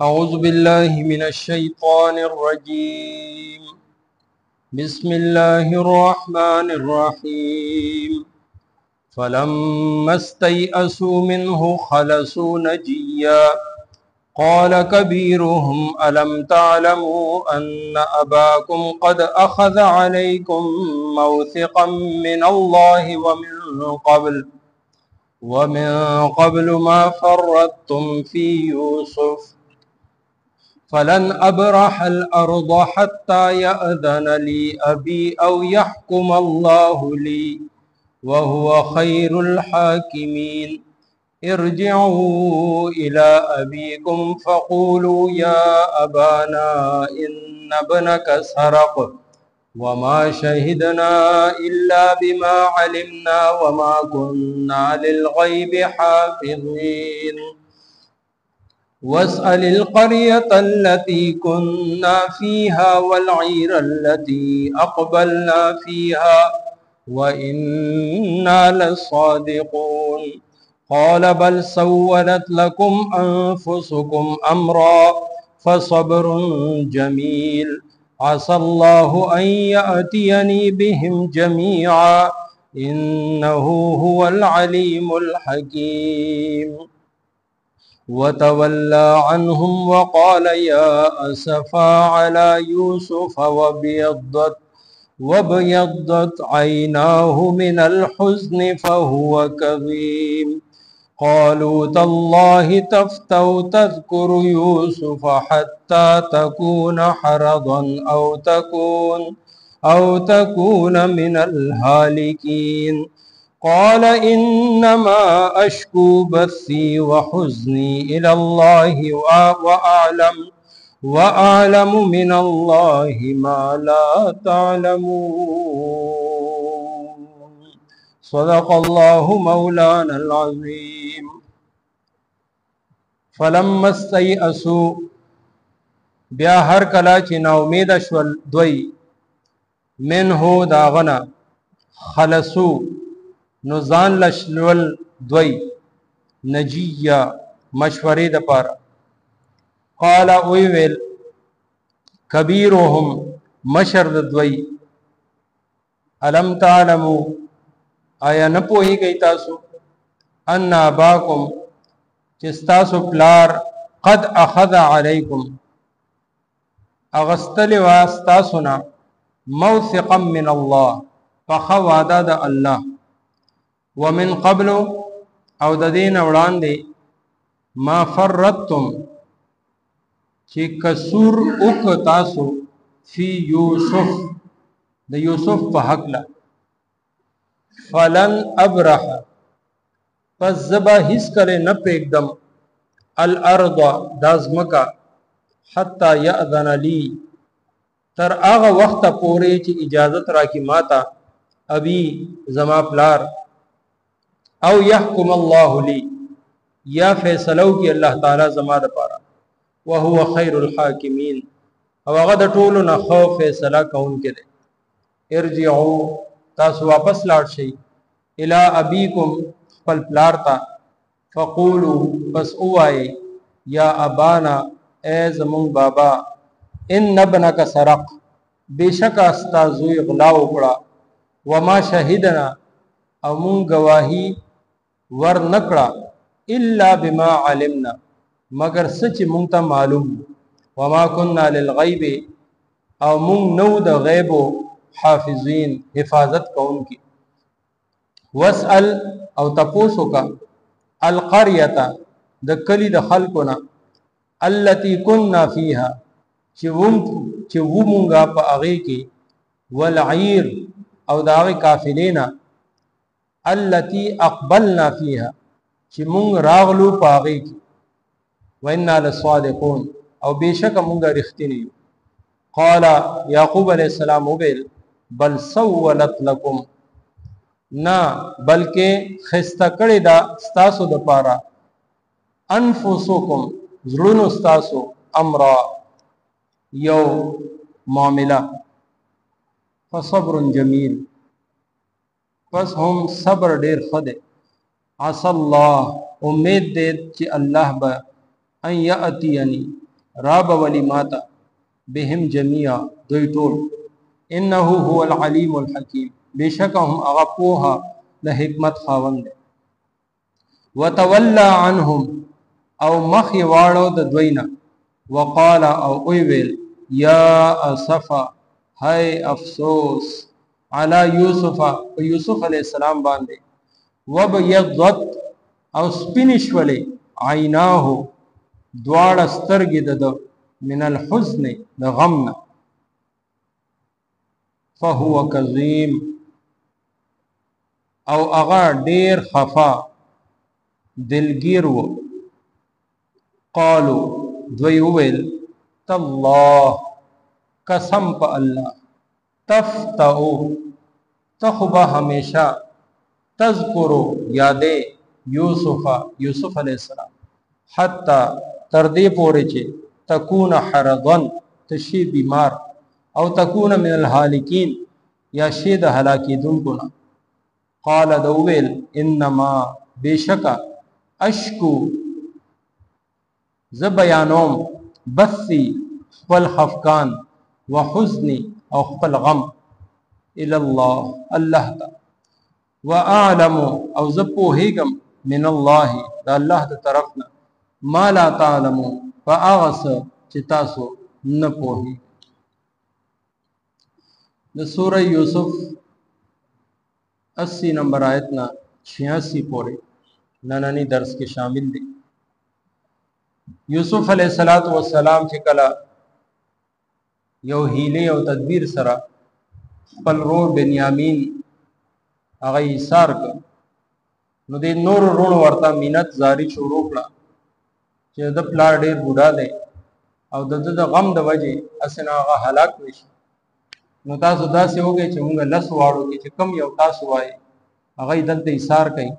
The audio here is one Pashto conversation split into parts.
أعوذ بالله من الشيطان الرجيم. بسم الله الرحمن الرحيم. فلما استيئسوا منه خلصوا نجيا قال كبيرهم ألم تعلموا أن أباكم قد أخذ عليكم موثقا من الله ومن قبل ما فرطتم في يوسف فلن أبرح الأرض حتى يأذن لي أبي أو يحكم الله لي وهو خير الحاكمين. ارجعوا إلى أبيكم فقولوا يا أبانا إن ابنك سرق وما شهدنا إلا بما علمنا وما كنا للغيب حافظين. واسأل القرية التي كنا فيها والعير التي أقبلنا فيها وإنا لصادقون. قال بل سولت لكم أنفسكم أمرا فصبر جميل عسى الله أن يأتيني بهم جميعا إنه هو العليم الحكيم. وتولى عنهم وقال يا أسفا على يوسف وابيضت عيناه من الحزن فهو كظيم. قالوا تالله تفتأ تذكر يوسف حتى تكون حرضا أو تكون من الهالكين. قال إنما أشكو بثي وحزني إلى الله وأعلم من الله ما لا تعلمون. صدق الله مولانا العظيم. فلما استيئسوا بیا هر کلا چې نا امید شول دوی منه داغنا خلصو نو ځان لشلول دوی نجیه مشورې د پاره. قال اوی ویل کبیرهم مشر د دوی الم تعلمو آیا نه پوهیږئ تاسو ان اباکم چې ستاسو پلار قد اخذ علیکم اغستلی وا ستاسو نه موثقا من الله پخه وعده د الله ومن قبل او د دین وړاندې ما فرطتم چې کسور اوک تاسو فی یوسف د یوسف په حق لا فلن ابرح پس زبا هیڅ کله نه پرېږدم الارض دازمکا حتی یأذن لی تر هغه وخت پورې چې اجازت راکې ماته ابي زما پلار او يحكم الله لي یا فیصلو کی الله تعالی زما د پاره وهو خير الحاكمين او هغه د ټولو نه خو فیصله کوونکی دی. ارجعوا تاسو واپس لاړ شئ الى ابيكم خپل پلار ته فقولوا پس اوایي یا ابانا اے زمون بابا ان ابنک سرق بیشک استا زوی غلا وکړه وما شهدنا او مون گواهی ور نکړه الا بما علمنا مگر سچ مونږ ته معلوم وما كنا للغیب او مونږ نو د غیب حافظین حفاظت کوونکی. واسأل او تپوسو کا القريه د کلی د خلقنا التي كنا فيها چې ومونږه په هغه کې والعير او داوی کافلینا التي اقبلنا فيها چې مونږ راغلو په هغه کې وإنا لصادقون او بشک مونږ رښتینی یو. قال یعقوب علیہ السلام ویل بل سولت لكم نا بلکې خسته کړی دا ستاسو د پاره انفسکم زړونو ستاسو امرا یو معامله فصبر جمیل پس هم صبر ډیر خده عسى الله امید دې چې الله به ان یاتینی راب ولی ماتا بهم جميعا دوی ټول انه هو العلیم الحکیم بشکهم هغه پوها د حکمت خاوند دی وتولى عنهم او مخ واړو د دوینا وقال او ویل یا اسفا هاي افسوس علی یوسف علیہ السلام باندې وبيضت او سپینشولې عیناه دواړه سترګې د من الحزن د غمنا فهو کظیم او اغا ډیر خفا دلگیر و قالو دوی ویل تالله قسم په الله تفتعو تخبا ہمیشہ تذکرو یادے یوسف علیہ السلام حتی تردی پورے چے تکون حرضن تشی بیمار او تکون من الحالکین یا شید حلاکی دن کنا قال دوویل انما بیشکا اشکو زبیانوم بثی خپل خفکان وحزنی او خپل غم الاللہ اللہ تا واعلم او زپوهیگم من الله دا الله دا طرفنا ما لا تعلمو فاغس چتاسو نپوهی دا سورہ یوسف 80 نمبر آیتنا 86 پورے ننانی درس کے شامل دی یوسف علیہ السلام چې کلا یو هیله او تدبیر سره خپل رور بنیامین هغه ایثار ک نو د نور رونو ورته مینت زاری شروع کړه چې د پلار ډیر بوډا دی او د غم د وجه اسنه هغه هلاک نشي نو تاسو داسې وګئ چې موږ لس واړو چې کم یو تاسو وای هغه دلته ایثار کوي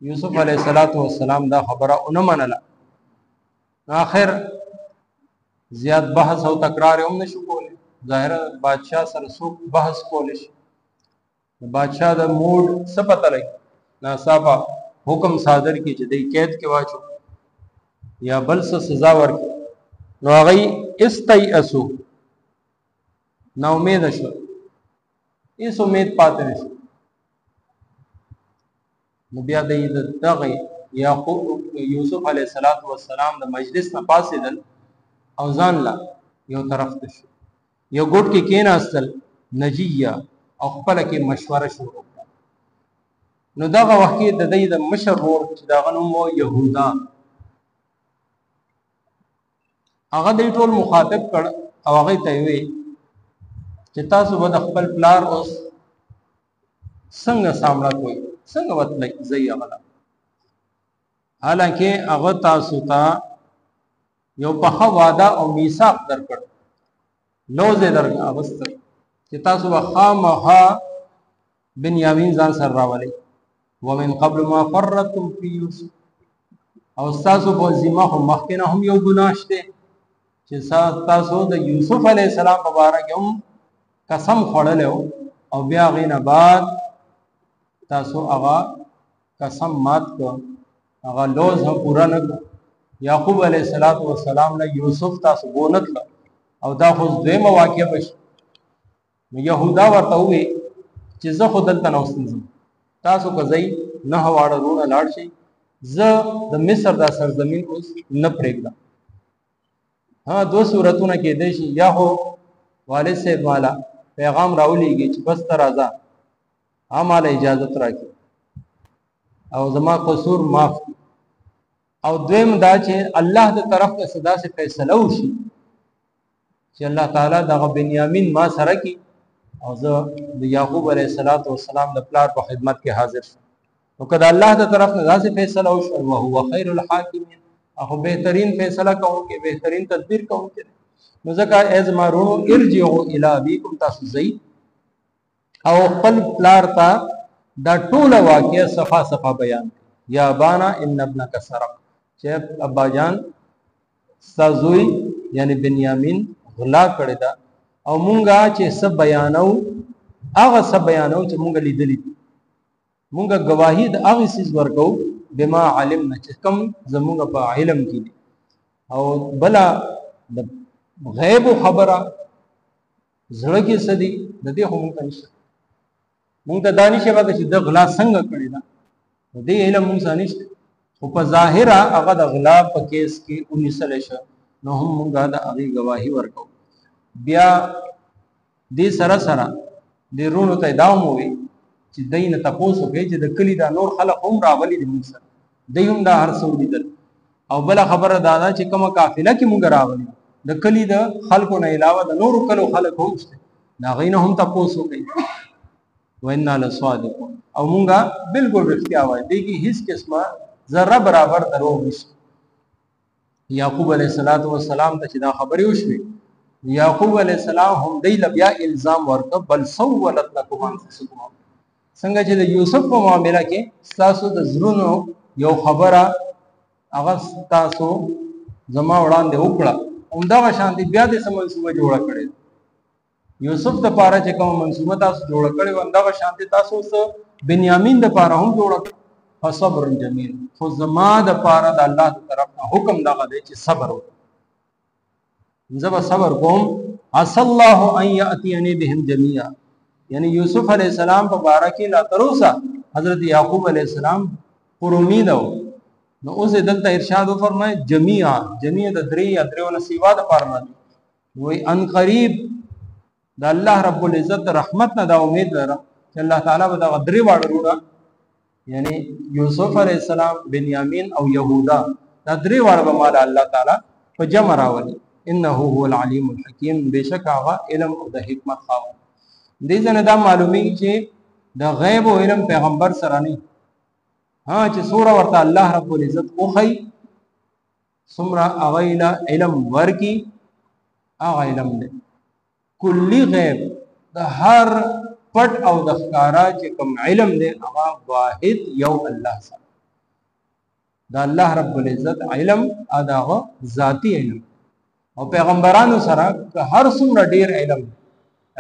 یوسف علیہ السلام دا خبره اونم منله آخر زیاد بحث او تکرار هم نشو کولی ظاهر بادشاہ سره څوک بحث کولی شي بادشاہ د موډ څه پته لګي ناصافه حکم صادر کی چې د قید کې واچو یا بل څه سزا ورکړي نو هغه استیئسو نا امید شو هیڅ امید پاتې نشو نو بیا د دغه یعقوب یوسف علیہ السلام د مجلس نه پاسېدل او ځان لا یو طرف ته شو یو ګوټ کې کېناستل نجیه او خپل کې مشوره شروع کړه نو دغه وخت کې د دې د مشر ورور چې دغه نوم و یهودا هغه د ټول مخاطب کړ او هغه ته وی چې تاسو به د خپل پلار اوس څنګه سامنا کوئ څنګه وتلئ زئی هغه حالانکه هغه تاسو ته یو په وعده او میثاق درکړ لوزه درکړه اوسته چې تاسو خامخا بنیامین ځان سره راولئ ومن قبل ما فرطتم فی یوسف او تاسو په ذمہ هم مخکنه هم یو ګناه شته چې تاسو د یوسف علی السلام په اړه کې هم قسم خوړل او بیا غینه بعد تاسو هغه قسم مات کو هغه لوز هم پورا نه کو یعقوب علیہ السلام له یوسف تاسو بونت او دا خو دویمه واقعه بشي یهودا ورته وی چې زه خو دلته نه اوسم تاسو کوزي نه واړه رونه لاړ شي زه د مصر دا سرزمین اوس نه پرېږدم ها دو صورتونه کې دی شي یا هو والد صاحب والا پیغام راولېږي چې بس ته راځه ماله اجازت راکړي او زما قصور معاف کړي او دویم دا چې الله د طرف ته صدا سے فیصله وشي چې الله تعالی دغه بنیامین ما سره کی او زه د یعقوب علیه السلام د پلار په خدمت کې حاضر شم نو کله الله د طرف نه ځاسه فیصله وشي او هو خیر الحاکمین هغه بهترین فیصله کوونکی بهترین تدبیر کوونکی نو ځکه ازمارونو ارجعوا الی ابیکم تاسو زئی او خپل پلار ته دا ټوله واقعه صفه صفه بیان یا بانا ان ابنک سرق چې ابا جان سازوی یعنی بنیامین غلا کړی دا او مونږه چې سب بیانو هغه سب بیانو چې مونږ لیدلی مونږه گواهی د هغه سیس ورکو بما علمنا چې کوم زمونږ په علم کې او بلا د غیب خبره زړه کې سدي د دې هم نشته. مونږ ته دانش به چې د غلا څنګه کړی دا د دې علم مونږ نشته، خو په ظاهره هغه د غلا په کیس کې 19 لشه نو هم مونږ د هغه گواهی ورکو. بیا دې سره سره د رونو ته داوم وي چې دینه تاسو کې چې د کلی دا نور خلک هم راولي د موږ سره دوی هم دا هر څو لیدل. او بل خبره دا ده چې کومه قافله کې مونږ راولي د کلی د خلکو نه علاوه د نورو کلو خلک هم شته دا غینه هم تاسو کوي. وإنا لصادقون او مونږه بالکل رښتیا وایي دي کې هیڅ قسمه ذره برابر دروغ نشته. یعقوب علیه السلام ته چې دا خبرې وشوي یعقوب علیه السلام هم دی بیا الزام ورکړ بل سولت لكم انفسكم څنګه چې د یوسف په معاملې کې تاسو د زړونو یو خبره هغه تاسو زما وړاندې وکړه همدا شانتي بیا د منصوبه جوړه کړې یوسف د پاره چې کوم منصوبه تاسو جوړه کړې همدا شانتي تاسو بنیامین د پاره هم جوړه فصبر جمیل. خو زما د پاره د الله طرف حکم دغه دی چې صبر وکړه زب صبر کوم عسى الله ان ياتيني بهم جميعا یعنی یوسف علیہ السلام په باره کې لا تروسا حضرت یعقوب علیہ السلام پر امید نو اوس دلته ارشاد فرمای جميعا جميع د درې یا درو نه سیوا د پاره نه وي ان قریب د الله رب العزت رحمت نه دا امید لرم چې الله تعالی به دا درې واړه یعنی یوسف علیہ السلام بنیامین او یهودا دا درې واړه به مال الله تعالی په جمع راولي انه هو العلیم الحکیم بشک هغه علم او د حکمت خاوند. دې ځنه دا معلومی چې د غیب او علم پیغمبر سره نه ها چې سوره ورته الله رب العزت او خی سمرا اغیلا علم ورکی هغه علم دی کلی غیب د هر پټ او د ښکارا چې کوم علم دی هغه واحد یو الله سره د الله رب العزت علم اداغه ذاتی علم او پیغمبرانو سره که هر څومره ډیر علم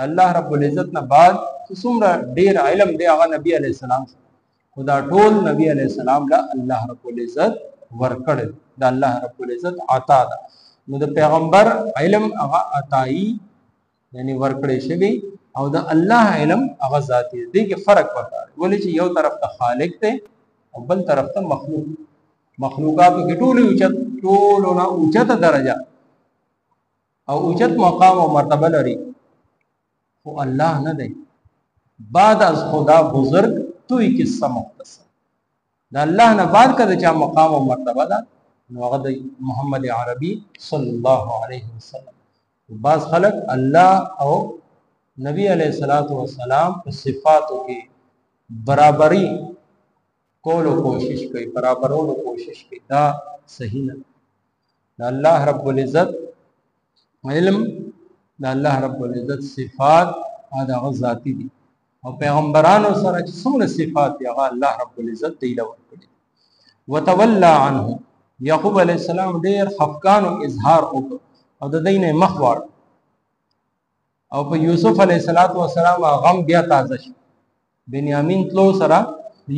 الله رب العزت نه بعد څومره ډیر علم دی هغه نبی علی السلام خدا ټول نبی علی السلام لا الله رب العزت ورکړ د الله رب العزت عطا ده. نو د پیغمبر علم هغه عطائی یعنی ورکړې شوی او د الله علم هغه ذاتی دی کې فرق پکار ولې چې یو طرف ته خالق دی او بل طرف ته مخلوق مخلوقات کې ټول نه اوچته درجه او اوچت مقام او مرتبه لري خو الله نه دی. بعد از خدا بزرگ توی قصه مختصر دا الله نه بعد کده چا مقام او مرتبه ده نو هغه د محمد عربي صلی الله علیه وسلم. بعض خلق الله او نبی علیہ الصلوۃ والسلام په صفاتو کې برابری کولو کوشش کوي برابرولو کوشش کوي دا صحیح نه. دا الله رب العزت علم د الله رب العزت صفات دا ذاتی دي او پیغمبرانو سره چې څومره صفات دي هغه الله رب العزت دی له ورکړي. وتولى عنه یعقوب علیہ السلام ډیر خفقان او اظهار وکړ او د دینه مخوار او په یوسف علیہ السلام غم بیا تازه شو بنیامین تلو سره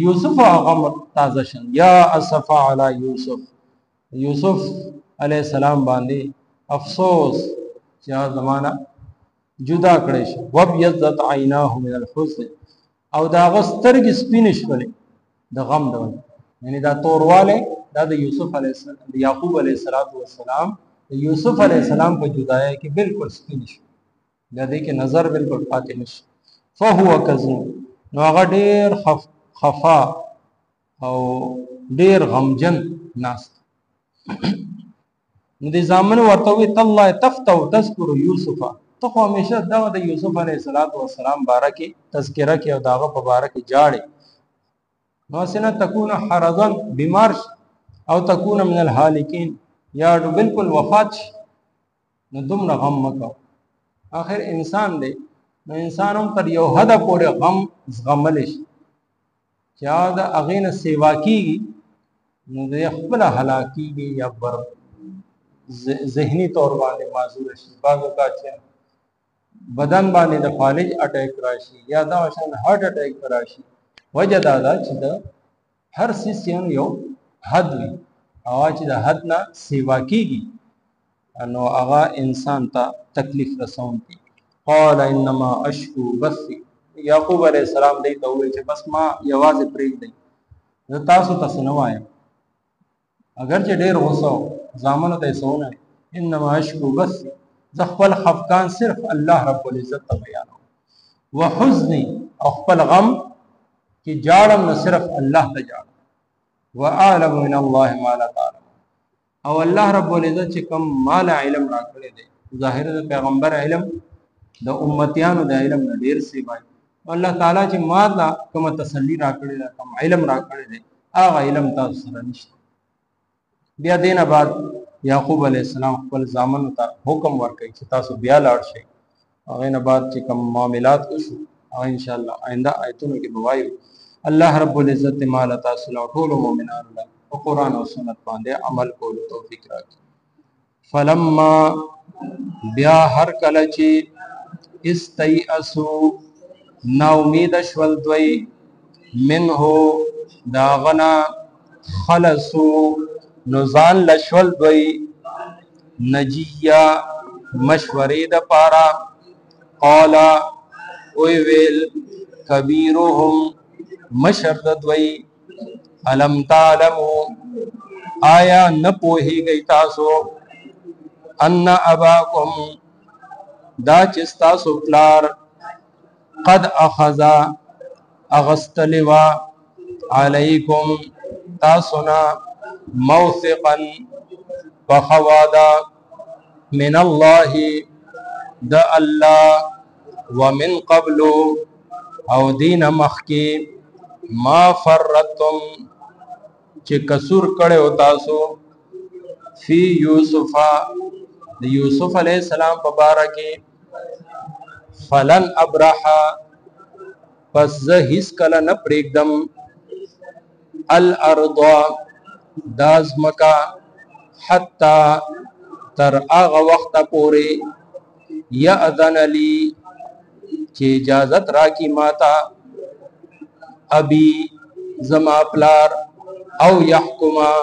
یوسف غم تازه شن یا اسف علی یوسف علیہ السلام باندې افسوس چې زمانہ جدا کړی شو وب یذت عیناه من الحزن او دا غسترګ سپینش کړي د غم د یعنی دا تورواله دا د یوسف علیہ السلام د یعقوب علیہ السلام د یوسف علیہ السلام په جدای کې بالکل سپینش دا دې کې نظر بالکل پاتې نشي. فهو کظیم نو هغه ډیر خفا او ډیر غمجن ناس نو دې ځامن ورته وي الله تفتو تذكر یوسف ته خو همیشه دا د یوسف علیه السلام بارکه تذکرہ کې او داغه په بارکه جاړي نو سنه تكون حرضا بیمار او تكون من الهالکین یا بالکل وفات نو دومره غم مکو آخر انسان دی نو انسان هم تر یو حد پورې غم زغمل شي چې دا اغینه سیوا کیږي نو د خپل هلاکیږي یا بر ذهنی طور باندې معذور شي باغو کا چې بدن باندې د فالج اٹیک راشي یا دا شان هارت اٹیک راشي وجه دا چې د هر سیسین یو حد وي او چې د حد نه سیوا کیږي نو هغه انسان ته تکلیف رسون کی. قال انما اشکو بثی، یعقوب علیہ السلام دی ته وی چې بس ما یوازې پرېږدئ، زه تاسو ته څه نه وایم، اگر چې ډېر غوسه زامنو ته یې څه ونه، انما اشکو بثی، زه خپل خفقان صرف الله رب العزت ته بیانوم، وحزنی، او خپل غم چې جاړم نو صرف الله ته جاړم، واعلم من الله ما لا تعلم، او الله رب العزت چې کوم مال علم راکړی دی، ظاهر د پیغمبر علم د امتیانو د علم نه ډیر سی وای، الله تعالی چې ما لا کوم تسلی راکړی دی، کوم علم راکړی دی، هغه علم تاسو سره نشته. بیا دینه بعد یعقوب علیہ السلام خپل زامنو ته حکم ورکړي چې تاسو بیا لاړ شئ. هغه نه بعد چې کوم معاملات وشو هغه ان شاء الله آینده آیتونو کې بوایو. الله رب العزت مال تاسو له ټول مؤمنانو له قرآن او سنت باندې عمل کولو توفیق راکړي. فلما بیا هر کله چې استیئسو نا امید شول دوی منه داغنا خلصو نزان لشول دوی نجیا مشوری د پارا قالا اوی ویل کبیرهم مشرد دوی علم تعلمو آیا نپوہی گئی تاسو ان اباکم دا چستاسو پلار قد اخذا اغستلوا علیکم تاسونا موثقا فخوادا من اللہ دا اللہ ومن قبل او دین مخکی ما فرتم چې کسور کړه او تاسو فی یوسف د یوسف علیہ السلام په باره کې فلن ابرحا پس زه هیڅ کله نه پرېږدم الارض دازمکا حتی تر هغه وخته پورې یأذن لی چې اجازت راکړي ماته ابي زما پلار او يحكما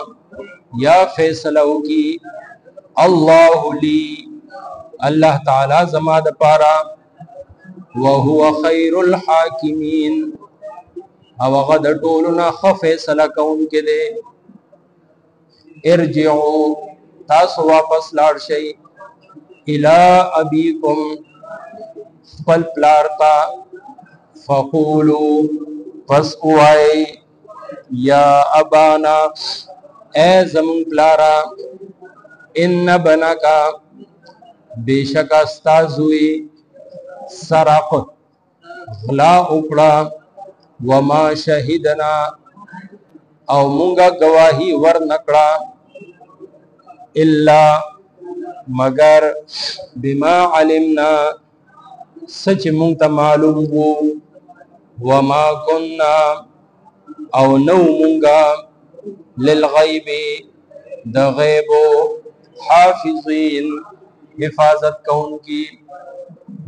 یا فیصلو کی الله لی الله تعالی زما د پارا وهو خیر الحاکمین او غد ټولنا خ فیصله کون کې دے. ارجعوا تاسو واپس لاړ شئ الى ابيكم خپل پلار تا فقولوا پس اوائے یا ابانا اے زمون پلارا ان بنکا بیشک استازوی سرق غلا اکڑا وما شہدنا او مونگا گواہی ور نکڑا الا مگر بما علمنا سچ مونگتا معلوم ہو وما کننا او نو مونگا للغیب دا غیبو حافظین حفاظت کون کی.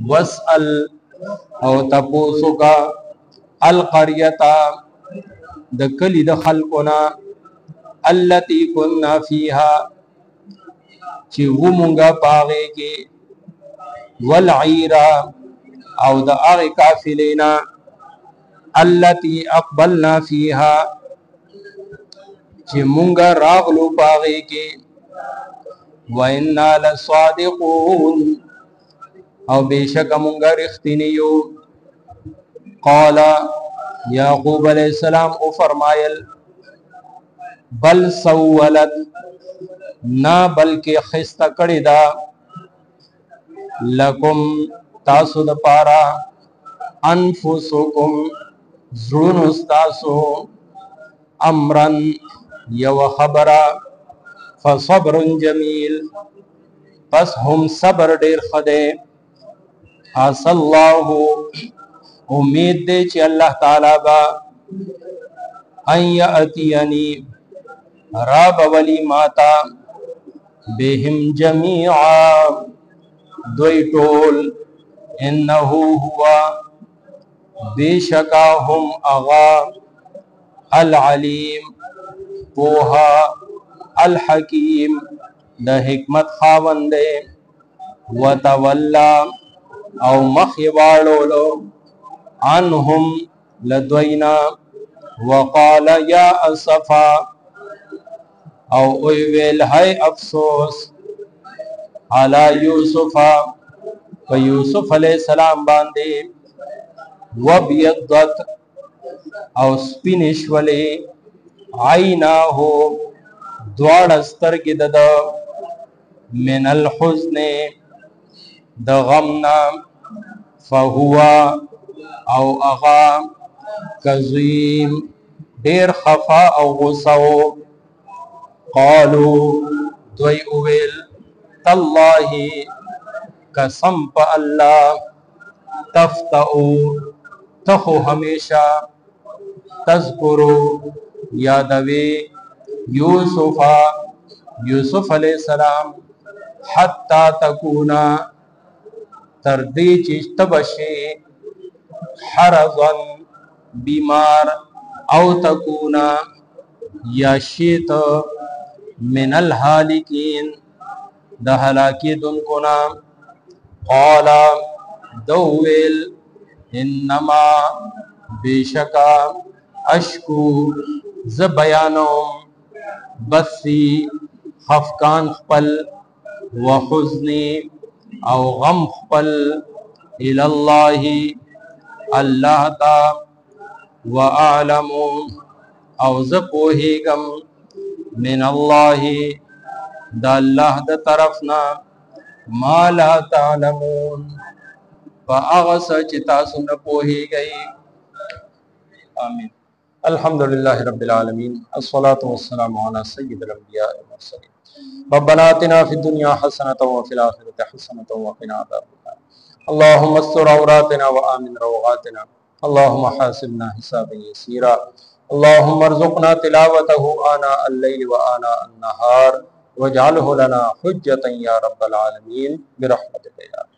واسأل او تپوسو کا القریتا دا کلی دا خلقنا اللتی کننا فیہا چی وہ مونگا پاغے کی والعیرہ او دا آغی کافلینا اللتی اقبلنا فیہا چی مونگا راغلو پاغے کی وَإِنَّا لَصَادِقُونَ او بیشک مونگا رختینیو. قال یعقوب علیہ السلام او فرمایل بل سولت نا بلکہ خستا کڑی دا لکم تاسو دا پارا انفسکم زرون استاسو امرن یو خبرا فصبر جمیل پس ہم صبر دیر خدے. عسى الله امید دے چی اللہ تعالی با ان یأتینی راب ولی ماتا بهم جمیعا دوی ٹول انہو ہوا بیشکا ہم اغا العلیم پوہا الحکیم د حکمت خاوند دی وتولا او مخ واړولو عنهم لدوینا وقال یا اسفا او ویل هاي افسوس علی یوسف و یوسف علیہ السلام باندې وبیضت او سپینش ولی عیناه دواړه سترګې د من الحزن د غمنا فهو او اغا کظیم ډیر خفا او غصه قالوا دوی اویل تالله قسم په الله تفتئو تخو همیشا تذکرو یادوی یوسف علیہ السلام حتی تکونا تردی چشتبشی حرضا بیمار او تکونا یا شیط من الحالکین د هلاکی دن کو نام قالا دویل انما بیشکا اشکو ز بیانوم بثی خفقان خپل وحزنی او غم خپل الاللہ اللہ تا واعلم او ز پوہیگم من اللہ دا اللہ دا طرفنا ما لا تعلمون فاغس چتاسو نپوہی گئی آمین الحمدللہ رب العالمین الصلاة والسلام علی سید الانبیاء والمرسلین ربنا آتنا فی الدنیا حسنة وفی الآخرة حسنة وقنا عذاب النار اللهم استر عوراتنا وآمن روغاتنا اللهم حاسبنا حسابا يسيرا اللهم ارزقنا تلاوته آناء الليل وآناء النهار واجعله لنا حجة يا رب العالمين برحمتك يا